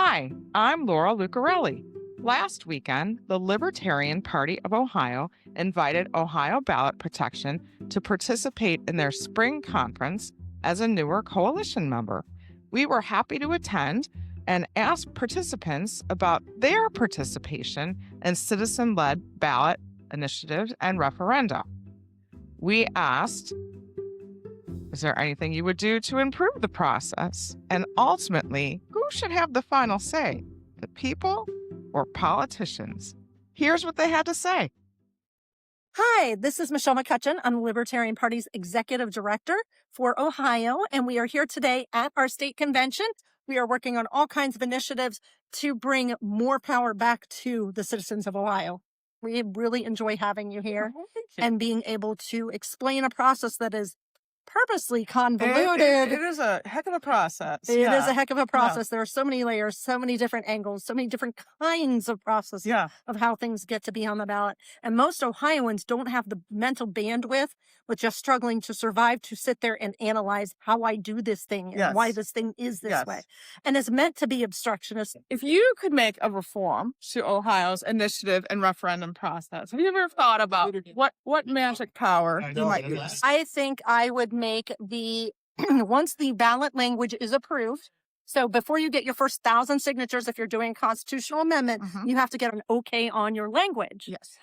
Hi, I'm Laura Lucarelli. Last weekend, the Libertarian Party of Ohio invited Ohio Ballot Protection to participate in their spring conference as a newer coalition member. We were happy to attend and ask participants about their participation in citizen led ballot initiatives and referenda. We asked, is there anything you would do to improve the process? And ultimately, who should have the final say, the people or politicians? Here's what they had to say. Hi, this is Michelle McCutcheon. I'm the Libertarian Party's Executive Director for Ohio, and we are here today at our state convention. We are working on all kinds of initiatives to bring more power back to the citizens of Ohio. We really enjoy having you here and being able to explain a process that is purposely convoluted. It is a heck of a process. It is a heck of a process. There are so many layers, so many different angles, so many different kinds of processes of how things get to be on the ballot. And most Ohioans don't have the mental bandwidth with just struggling to survive to sit there and analyze how I do this thing and why this thing is this way. And it's meant to be obstructionist. If you could make a reform to Ohio's initiative and referendum process, have you ever thought about what magic power you might use? I think I would make the, once the ballot language is approved, so before you get your first 1,000 signatures, if you're doing a constitutional amendment, you have to get an okay on your language. Yes.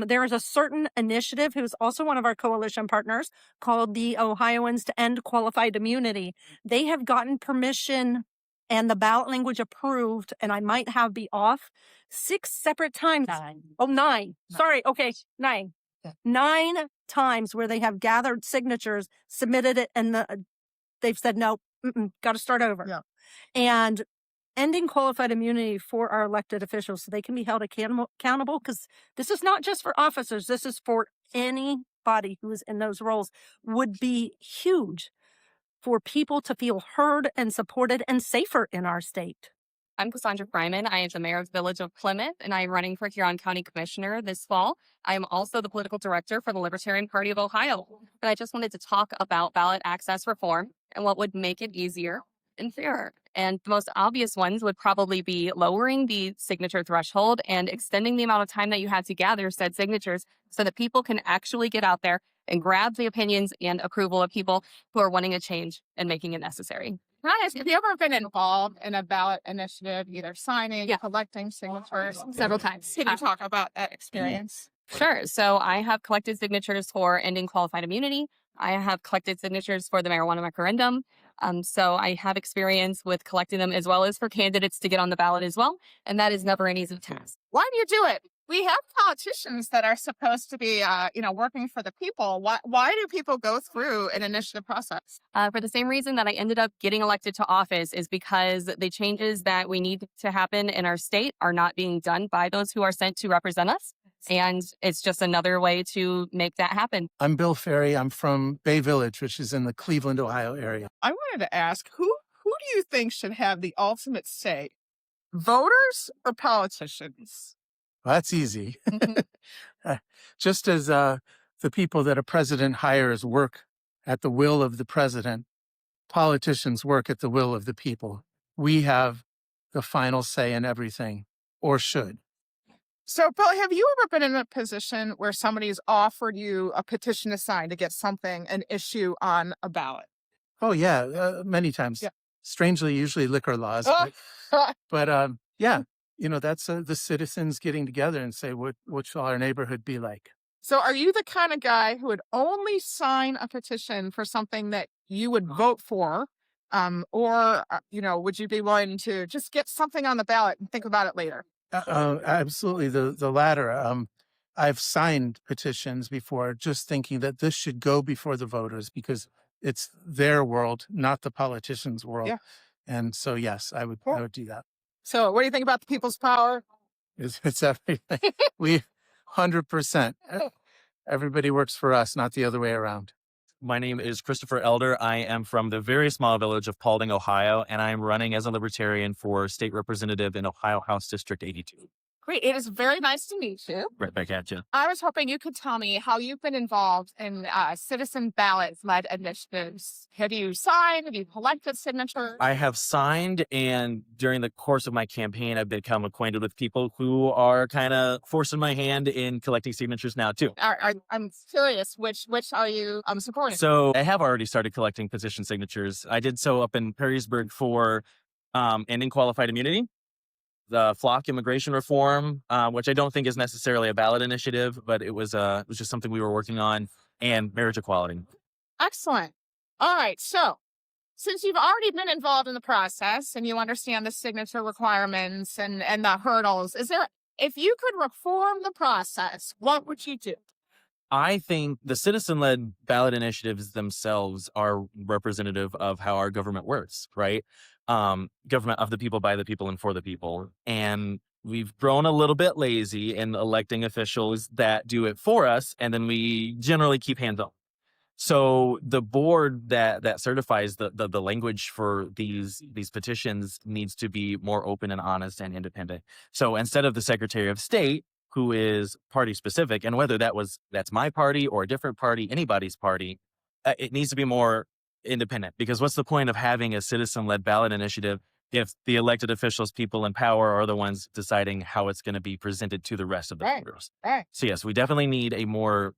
There is a certain initiative who's also one of our coalition partners called the Ohioans to End Qualified Immunity. They have gotten permission and the ballot language approved, and I might be off, 6 separate times. 9. Oh, 9. Sorry. Okay. 9. 9 times where they have gathered signatures, submitted it, and they've said, no, got to start over. Yeah. And ending qualified immunity for our elected officials so they can be held accountable, because this is not just for officers, this is for anybody who is in those roles, would be huge for people to feel heard and supported and safer in our state. I'm Cassandra Fryman. I am the mayor of the village of Plymouth, and I am running for Huron County Commissioner this fall. I am also the political director for the Libertarian Party of Ohio. And I just wanted to talk about ballot access reform and what would make it easier and fairer. And the most obvious ones would probably be lowering the signature threshold and extending the amount of time that you have to gather said signatures so that people can actually get out there and grab the opinions and approval of people who are wanting a change and making it necessary. Can I ask, have you ever been involved in a ballot initiative, either signing, collecting signatures? Several times. Can you talk about that experience? Sure. So I have collected signatures for ending qualified immunity. I have collected signatures for the marijuana referendum. So I have experience with collecting them as well as for candidates to get on the ballot as well. And that is never an easy task. Why do you do it? We have politicians that are supposed to be, working for the people. Why do people go through an initiative process? For the same reason that I ended up getting elected to office is because the changes that we need to happen in our state are not being done by those who are sent to represent us. And it's just another way to make that happen. I'm Bill Ferry. I'm from Bay Village, which is in the Cleveland, Ohio area. I wanted to ask, who do you think should have the ultimate say? Voters or politicians? Well, that's easy. Just as the people that a president hires work at the will of the president, politicians work at the will of the people. We have the final say in everything, or should. So, Bill, have you ever been in a position where somebody's offered you a petition to sign to get something, an issue on a ballot? Oh, yeah, many times. Yeah. Strangely, usually liquor laws. But yeah, that's the citizens getting together and say, what shall our neighborhood be like? So are you the kind of guy who would only sign a petition for something that you would vote for? Or would you be willing to just get something on the ballot and think about it later? Absolutely. The latter. I've signed petitions before just thinking that this should go before the voters because it's their world, not the politicians' world. Yeah. And so, yes, I would do that. So what do you think about the people's power? It's everything. 100%. Everybody works for us, not the other way around. My name is Christopher Elder. I am from the very small village of Paulding, Ohio, and I am running as a Libertarian for state representative in Ohio House District 82. Great. It is very nice to meet you. Right back at you. I was hoping you could tell me how you've been involved in citizen ballot-led initiatives. Have you signed? Have you collected signatures? I have signed, and during the course of my campaign, I've become acquainted with people who are kind of forcing my hand in collecting signatures now too. I'm curious, which are you supporting? So I have already started collecting petition signatures. I did so up in Perrysburg for ending qualified immunity, the flock immigration reform, which I don't think is necessarily a ballot initiative, but it was just something we were working on, and marriage equality. Excellent. All right. So since you've already been involved in the process and you understand the signature requirements and the hurdles, if you could reform the process, what would you do? I think the citizen-led ballot initiatives themselves are representative of how our government works, right? Government of the people, by the people, and for the people. And we've grown a little bit lazy in electing officials that do it for us, and then we generally keep hands up. So the board that certifies the language for these petitions needs to be more open and honest and independent. So instead of the Secretary of State, who is party specific, and whether that's my party or a different party, anybody's party, it needs to be more independent. Because what's the point of having a citizen-led ballot initiative if the elected officials, people in power, are the ones deciding how it's going to be presented to the rest of the voters? Right. So yes, we definitely need a more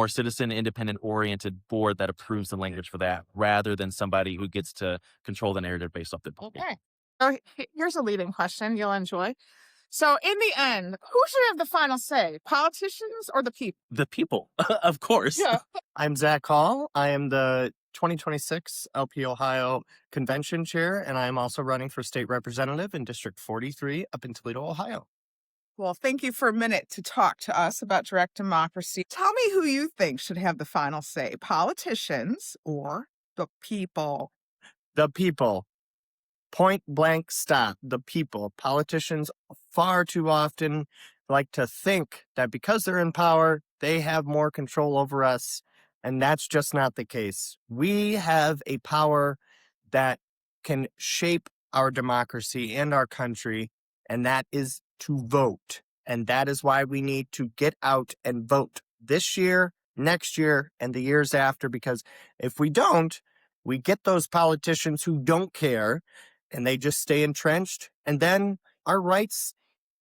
citizen, independent oriented board that approves the language for that, rather than somebody who gets to control the narrative based off the people. Okay. So here's a leading question you'll enjoy. So in the end, who should have the final say? Politicians or the people? The people, of course. Yeah. I'm Zach Hall. I am the 2026 LP Ohio Convention Chair, and I am also running for state representative in District 43 up in Toledo, Ohio. Well, thank you for a minute to talk to us about direct democracy. Tell me who you think should have the final say, politicians or the people? The people. Point blank stop. The people. Politicians far too often like to think that because they're in power, they have more control over us. And that's just not the case. We have a power that can shape our democracy and our country, and that is to vote. And that is why we need to get out and vote this year, next year, and the years after, because if we don't, we get those politicians who don't care and they just stay entrenched, and then our rights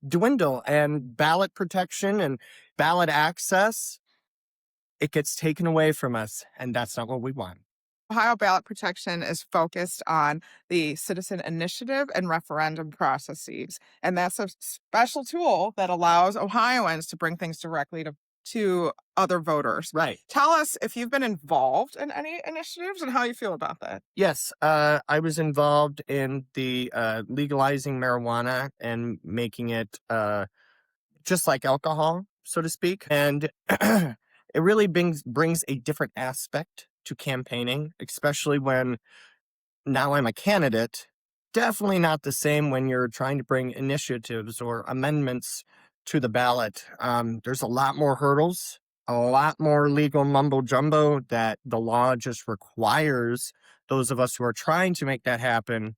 dwindle, and ballot protection and ballot access, it gets taken away from us, and that's not what we want. Ohio Ballot Protection is focused on the citizen initiative and referendum processes. And that's a special tool that allows Ohioans to bring things directly to other voters. Right. Tell us if you've been involved in any initiatives and how you feel about that. Yes, I was involved in the legalizing marijuana and making it just like alcohol, so to speak. And it really brings a different aspect to campaigning, especially when now I'm a candidate. Definitely not the same when you're trying to bring initiatives or amendments to the ballot. There's a lot more hurdles, a lot more legal mumbo jumbo that the law just requires those of us who are trying to make that happen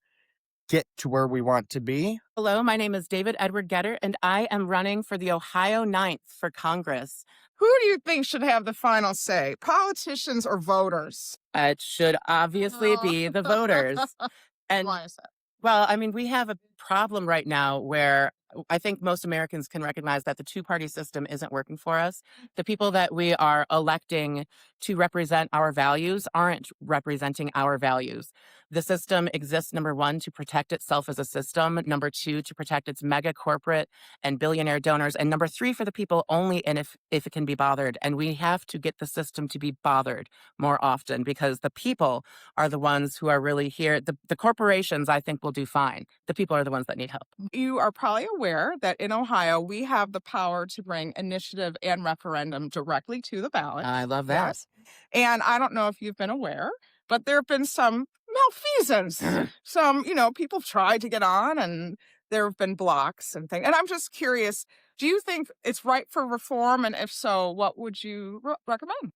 get to where we want to be. Hello, my name is David Edward Getter, and I am running for the Ohio 9th for Congress. Who do you think should have the final say, politicians or voters? It should obviously be the voters. And Why is that? well, I mean, we have a problem right now where I think most Americans can recognize that the two-party system isn't working for us. The people that we are electing to represent our values aren't representing our values. The system exists, number one, to protect itself as a system. Number two, to protect its mega corporate and billionaire donors. And number three, for the people only, and if it can be bothered. And we have to get the system to be bothered more often, because the people are the ones who are really here. The corporations, I think, will do fine. The people are the ones that need help. You are probably aware that in Ohio, we have the power to bring initiative and referendum directly to the ballot. I love that. Yes. And I don't know if you've been aware, but there have been some malfeasance. Some, people tried to get on and there have been blocks and things. And I'm just curious, do you think it's right for reform? And if so, what would you recommend?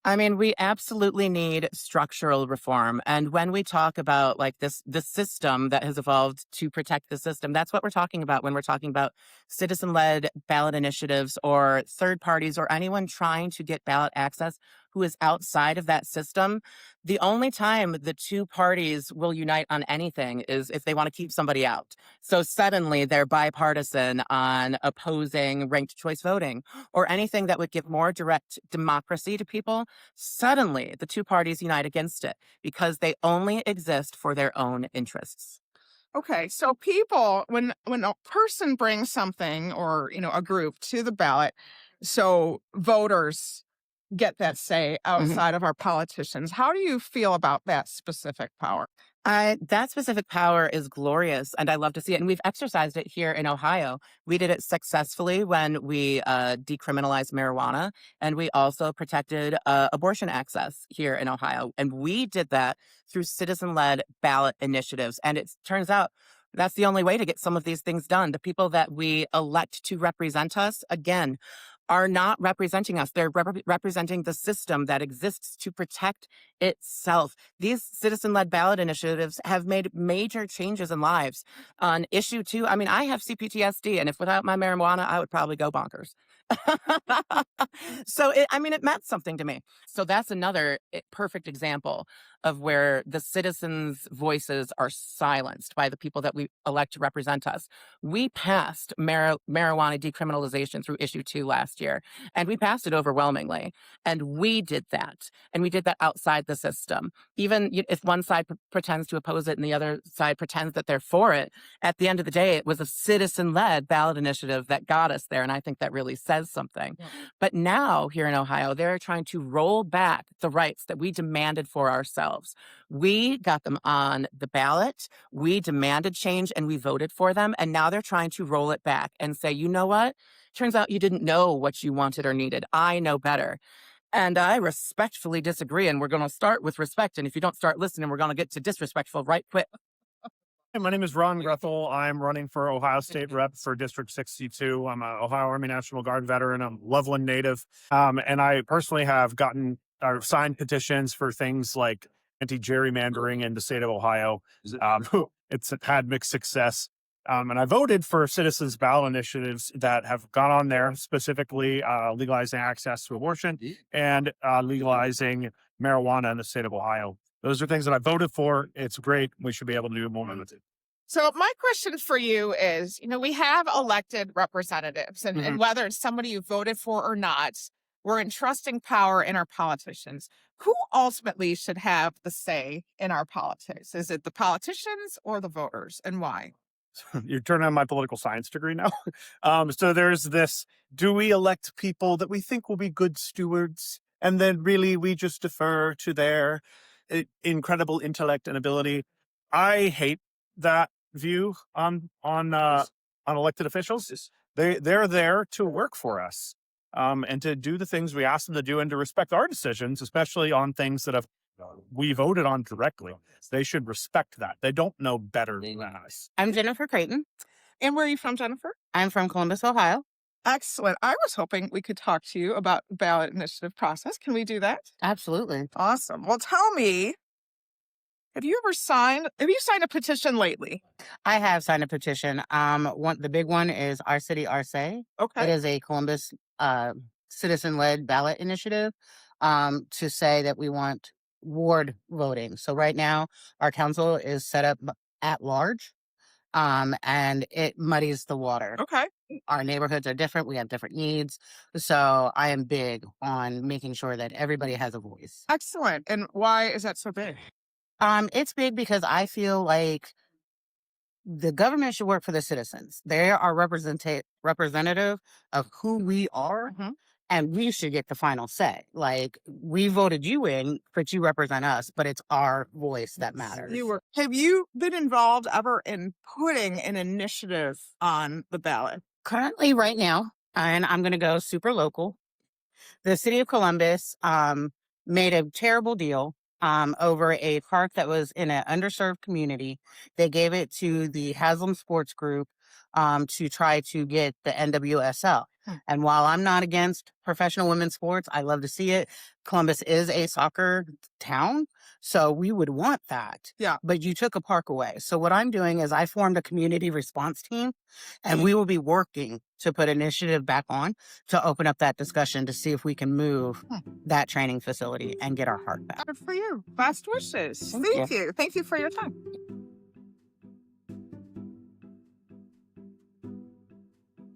I mean, we absolutely need structural reform. And when we talk about like the system that has evolved to protect the system, that's what we're talking about when we're talking about citizen-led ballot initiatives or third parties or anyone trying to get ballot access who is outside of that system. The only time the two parties will unite on anything is if they want to keep somebody out. So suddenly they're bipartisan on opposing ranked choice voting or anything that would give more direct democracy to people. Suddenly, the two parties unite against it because they only exist for their own interests. Okay, so people, when a person brings something or a group to the ballot, so voters get that say outside of our politicians. How do you feel about that specific power? That specific power is glorious, and I love to see it. And we've exercised it here in Ohio. We did it successfully when we decriminalized marijuana, and we also protected abortion access here in Ohio. And we did that through citizen-led ballot initiatives. And it turns out that's the only way to get some of these things done. The people that we elect to represent us, again, are not representing us. They're representing the system that exists to protect itself. These citizen-led ballot initiatives have made major changes in lives. On issue 2, I mean, I have CPTSD, and if without my marijuana, I would probably go bonkers. So, it meant something to me. So that's another perfect example of where the citizens' voices are silenced by the people that we elect to represent us. We passed marijuana decriminalization through issue 2 last year, and we passed it overwhelmingly. And we did that. And we did that outside the system. Even if one side pretends to oppose it and the other side pretends that they're for it, at the end of the day, it was a citizen-led ballot initiative that got us there. And I think that really says something. Yeah. But now here in Ohio, they're trying to roll back the rights that we demanded for ourselves. We got them on the ballot. We demanded change and we voted for them. And now they're trying to roll it back and say, you know what? Turns out you didn't know what you wanted or needed. I know better. And I respectfully disagree. And we're going to start with respect. And if you don't start listening, we're going to get to disrespectful right quick. Hey, my name is Ron Grethel. I'm running for Ohio State Rep for District 62. I'm an Ohio Army National Guard veteran. I'm Loveland native. And I personally have signed petitions for things like anti-gerrymandering in the state of Ohio. It's had mixed success. And I voted for citizens' ballot initiatives that have gone on there, specifically legalizing access to abortion and legalizing marijuana in the state of Ohio. Those are things that I voted for. It's great. We should be able to do more with it. So my question for you is, we have elected representatives and whether it's somebody you voted for or not, we're entrusting power in our politicians. Who ultimately should have the say in our politics? Is it the politicians or the voters, and why? You're turning on my political science degree now. So there's this, do we elect people that we think will be good stewards? And then really we just defer to their incredible intellect and ability. I hate that view on elected officials. They're there to work for us and to do the things we ask them to do and to respect our decisions, especially on things that we voted on directly. They should respect that. They don't know better than us. I'm Jennifer Creighton. And where are you from, Jennifer? I'm from Columbus, Ohio. Excellent. I was hoping we could talk to you about the ballot initiative process. Can we do that? Absolutely. Awesome. Well, tell me, have you signed a petition lately? I have signed a petition. The big one is Our City, Our Say. Okay. It is a Columbus citizen-led ballot initiative to say that we want ward voting. So right now, our council is set up at large, and it muddies the water. Okay. Our neighborhoods are different. We have different needs. So I am big on making sure that everybody has a voice. Excellent. And why is that so big? It's big because I feel like the government should work for the citizens. They are representative of who we are, and we should get the final say. Like, we voted you in, but you represent us, but it's our voice that matters. Have you been involved ever in putting an initiative on the ballot? Currently, right now, and I'm going to go super local, the city of Columbus made a terrible deal over a park that was in an underserved community. They gave it to the Haslam Sports Group to try to get the NWSL. And while I'm not against professional women's sports, I love to see it. Columbus is a soccer town, so we would want that. Yeah. But you took a park away. So what I'm doing is I formed a community response team, and we will be working to put initiative back on to open up that discussion to see if we can move that training facility and get our heart back. Good for you. Best wishes. Thank Thank you. Thank you for your time.